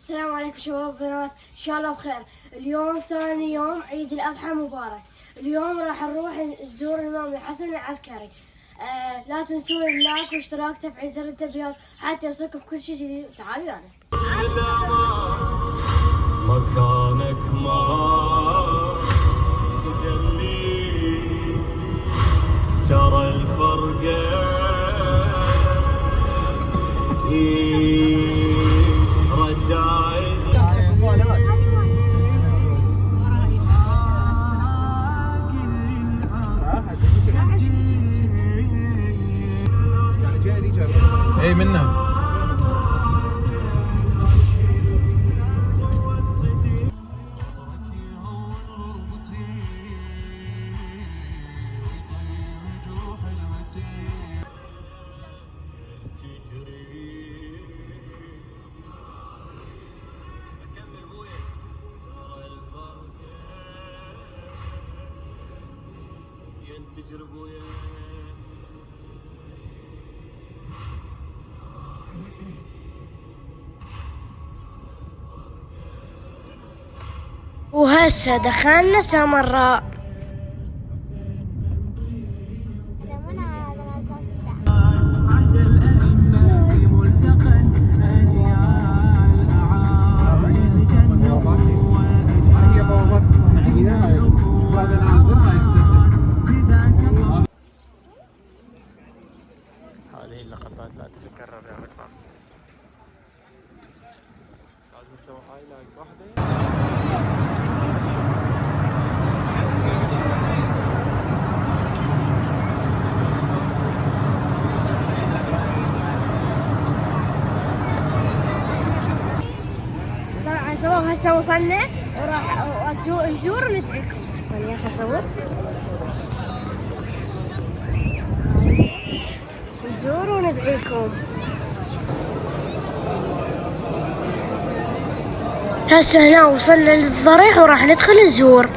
السلام عليكم شباب وبنات، ان شاء الله بخير. اليوم ثاني يوم عيد الاضحى مبارك. اليوم راح نروح نزور الامام الحسن العسكري. لا تنسون اللايك والاشتراك وتفعيل زر التنبيهات حتى يوصلكم كل شيء جديد. تعالوا يعني. مكانك ما تجلي ترى الفرقة رسائل اي منها تجربوا وهسه دخلنا سامراء. هذه اللقطات لا تتكرر يا رفاق. لازم نسوي هايلايت واحدة. طبعا شباب هسه وصلنا وراح نزور وندعيكم. طيب يا اخي اصور. نزور وندعيكم. هسه هنا وصلنا للضريح وراح ندخل نزور.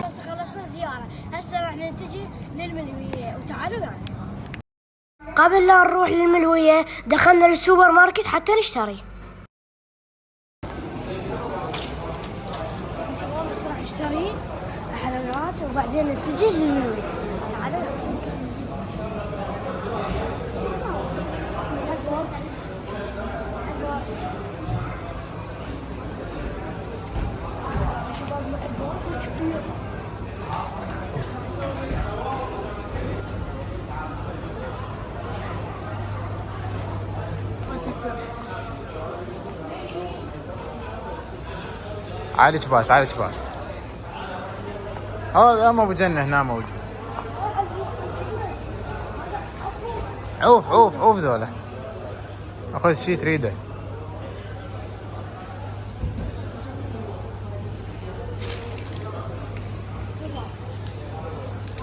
بس خلصنا زيارة، هسه راح نتجه للملوية وتعالوا يعني. قبل لا نروح للملوية دخلنا للسوبر ماركت حتى نشتري. بس راح نشتري حلويات وبعدين نتجه للملوية. تعالوا. عليك باس عليك باس. هذا ما ابو جنة هنا موجود. عوف عوف عوف ذولا. اخذ شي تريده.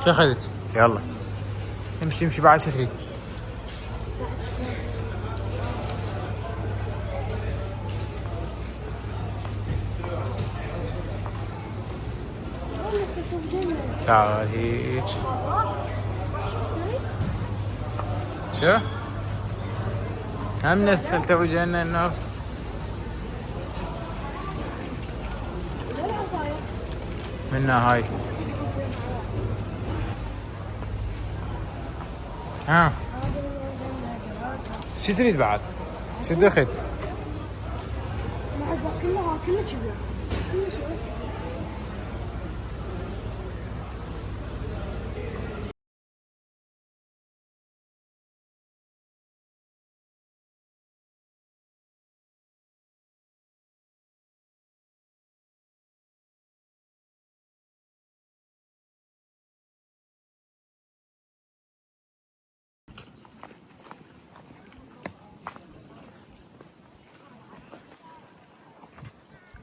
شو اخذت؟ يلا امشي امشي بعد شو تريد؟ تعال هيك. شو؟ هم نستلت ابو جنة النار. منها هاي. ها شو تريد بعد؟ شو دخت؟ كلها كلها كبير كلها شغل كبير.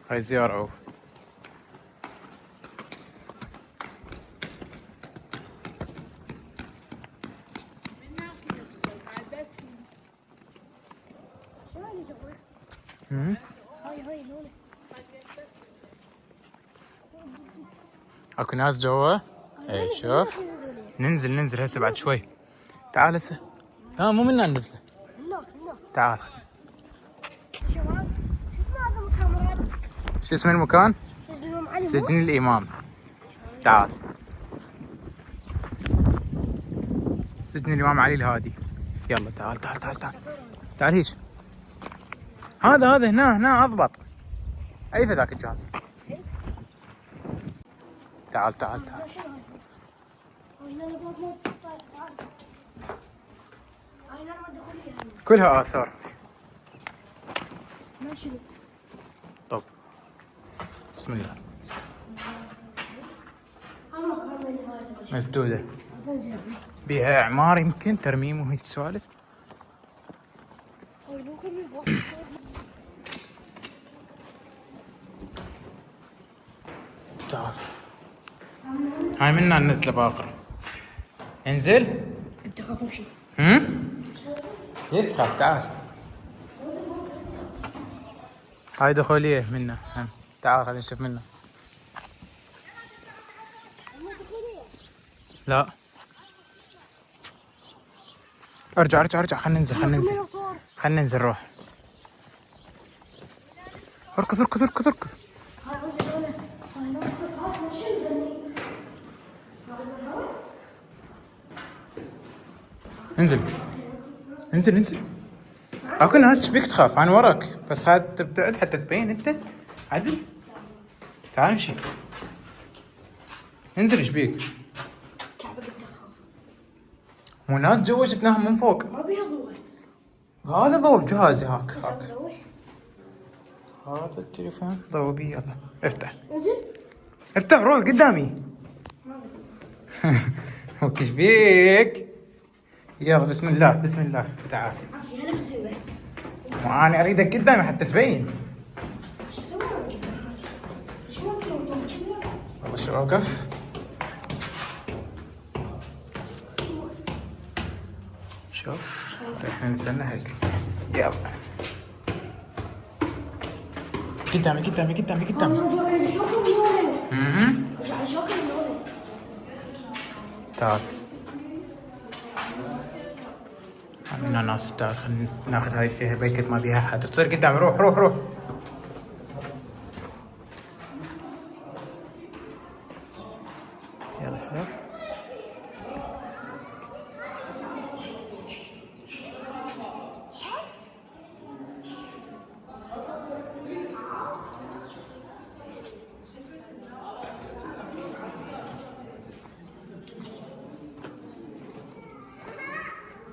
هاي زيارة عوف. هاي لونه. اكو ناس جوا؟ اي شوف. ننزل ننزل هسه بعد شوي. تعال هسه. لا مو منا ننزل. تعال. شباب شو اسمه هذا المكان مراد؟ شو اسم المكان؟ سجن المعلم. سجن الإمام. تعال. سجن الإمام علي الهادي. يلا تعال تعال تعال تعال. تعال هيك. هذا هنا اضبط. اي ذاك الجهاز. تعال تعال تعال. كلها آثار. طب بسم الله. مسدودة. بيها إعمار يمكن ترميم وهيك سوالف. تعال. هاي منا ننزله باخر. انزل. انت خاف وشي؟ ليش تخاف؟ تعال. هاي دخولية منا. تعال خلينا نشوف منا. لا ارجع ارجع ارجع. خلينا ننزل روح. اركض اركض اركض اركض. انزل انزل انزل. اكو ناس ايش بيك تخاف؟ انا وراك بس هاد تبتعد حتى تبين انت عدل. تعال امشي. انزل ايش بيك؟ مو ناس جوا شفناهم من فوق. ما بيها ضوء. هذا ضوء بجهازي هاك. هذا التليفون ضوء بيه. يلا افتح. انزل. افتح روح قدامي. وكيف بيك؟ يلا بسم الله بسم الله. تعال. وانا اريدك قدامي حتى تبين. شو اسوي؟ والله شو اوقف. شوف احنا نزلنا هيك. يلا قدامي قدامي قدامي قدامي. تعال. عندنا ناس. تعال خلينا ناخذ هاي الجهة بيكت ما بيها حد. تصير قدامي. روح روح روح. يلا شوف.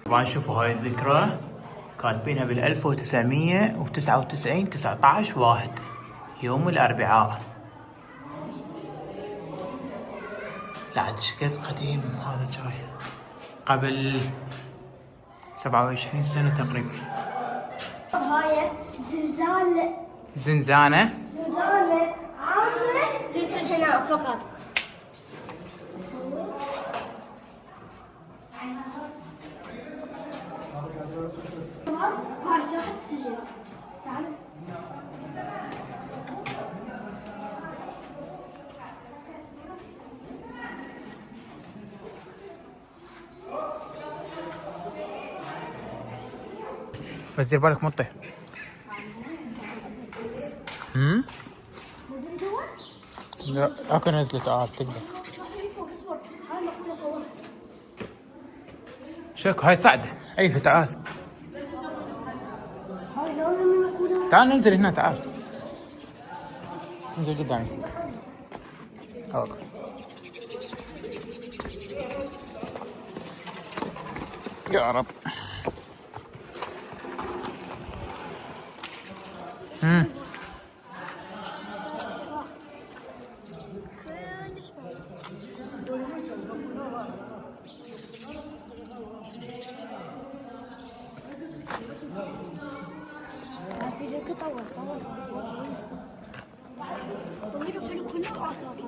طبعا شوفوا هاي الذكرى كاتبينها بال 1999 19/1. يوم الأربعاء. لا عاد شقد قديم هذا جاي قبل 27 سنة تقريبا. هاي زلزال زنزانة. عامة للسجناء فقط. هاي ساحة السجن. تعال. بس دير بالك مطي. نزل جوا؟ لا اكو نزلة. تعال تقدر. فوق اصبر. هاي المقولة اصورها. شكو هاي صعدة. عيفة تعال. هاي لونها من المقولة. تعال ننزل هنا. تعال انزل قدامي. اوكي. يا رب.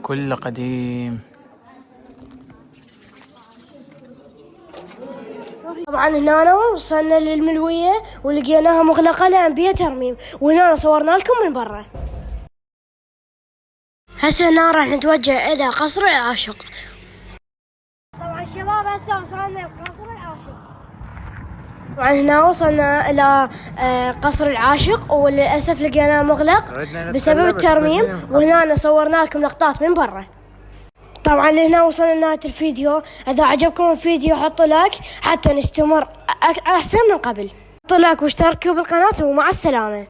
كله قديم. طبعا هنا وصلنا للملوية ولقيناها مغلقة لأن بيها ترميم، وهنا صورنا لكم من برا. هسه هنا راح نتوجه إلى قصر العاشق. طبعا شباب هسه وصلنا لقصر العاشق. طبعا هنا وصلنا إلى قصر العاشق، وللأسف لقيناه مغلق بسبب الترميم، وهنا صورنا لكم لقطات من برا. طبعا لهنا وصلنا لنهاية الفيديو. إذا عجبكم الفيديو حطوا لايك حتى نستمر أحسن من قبل. حطوا لايك واشتركوا بالقناة، ومع السلامة.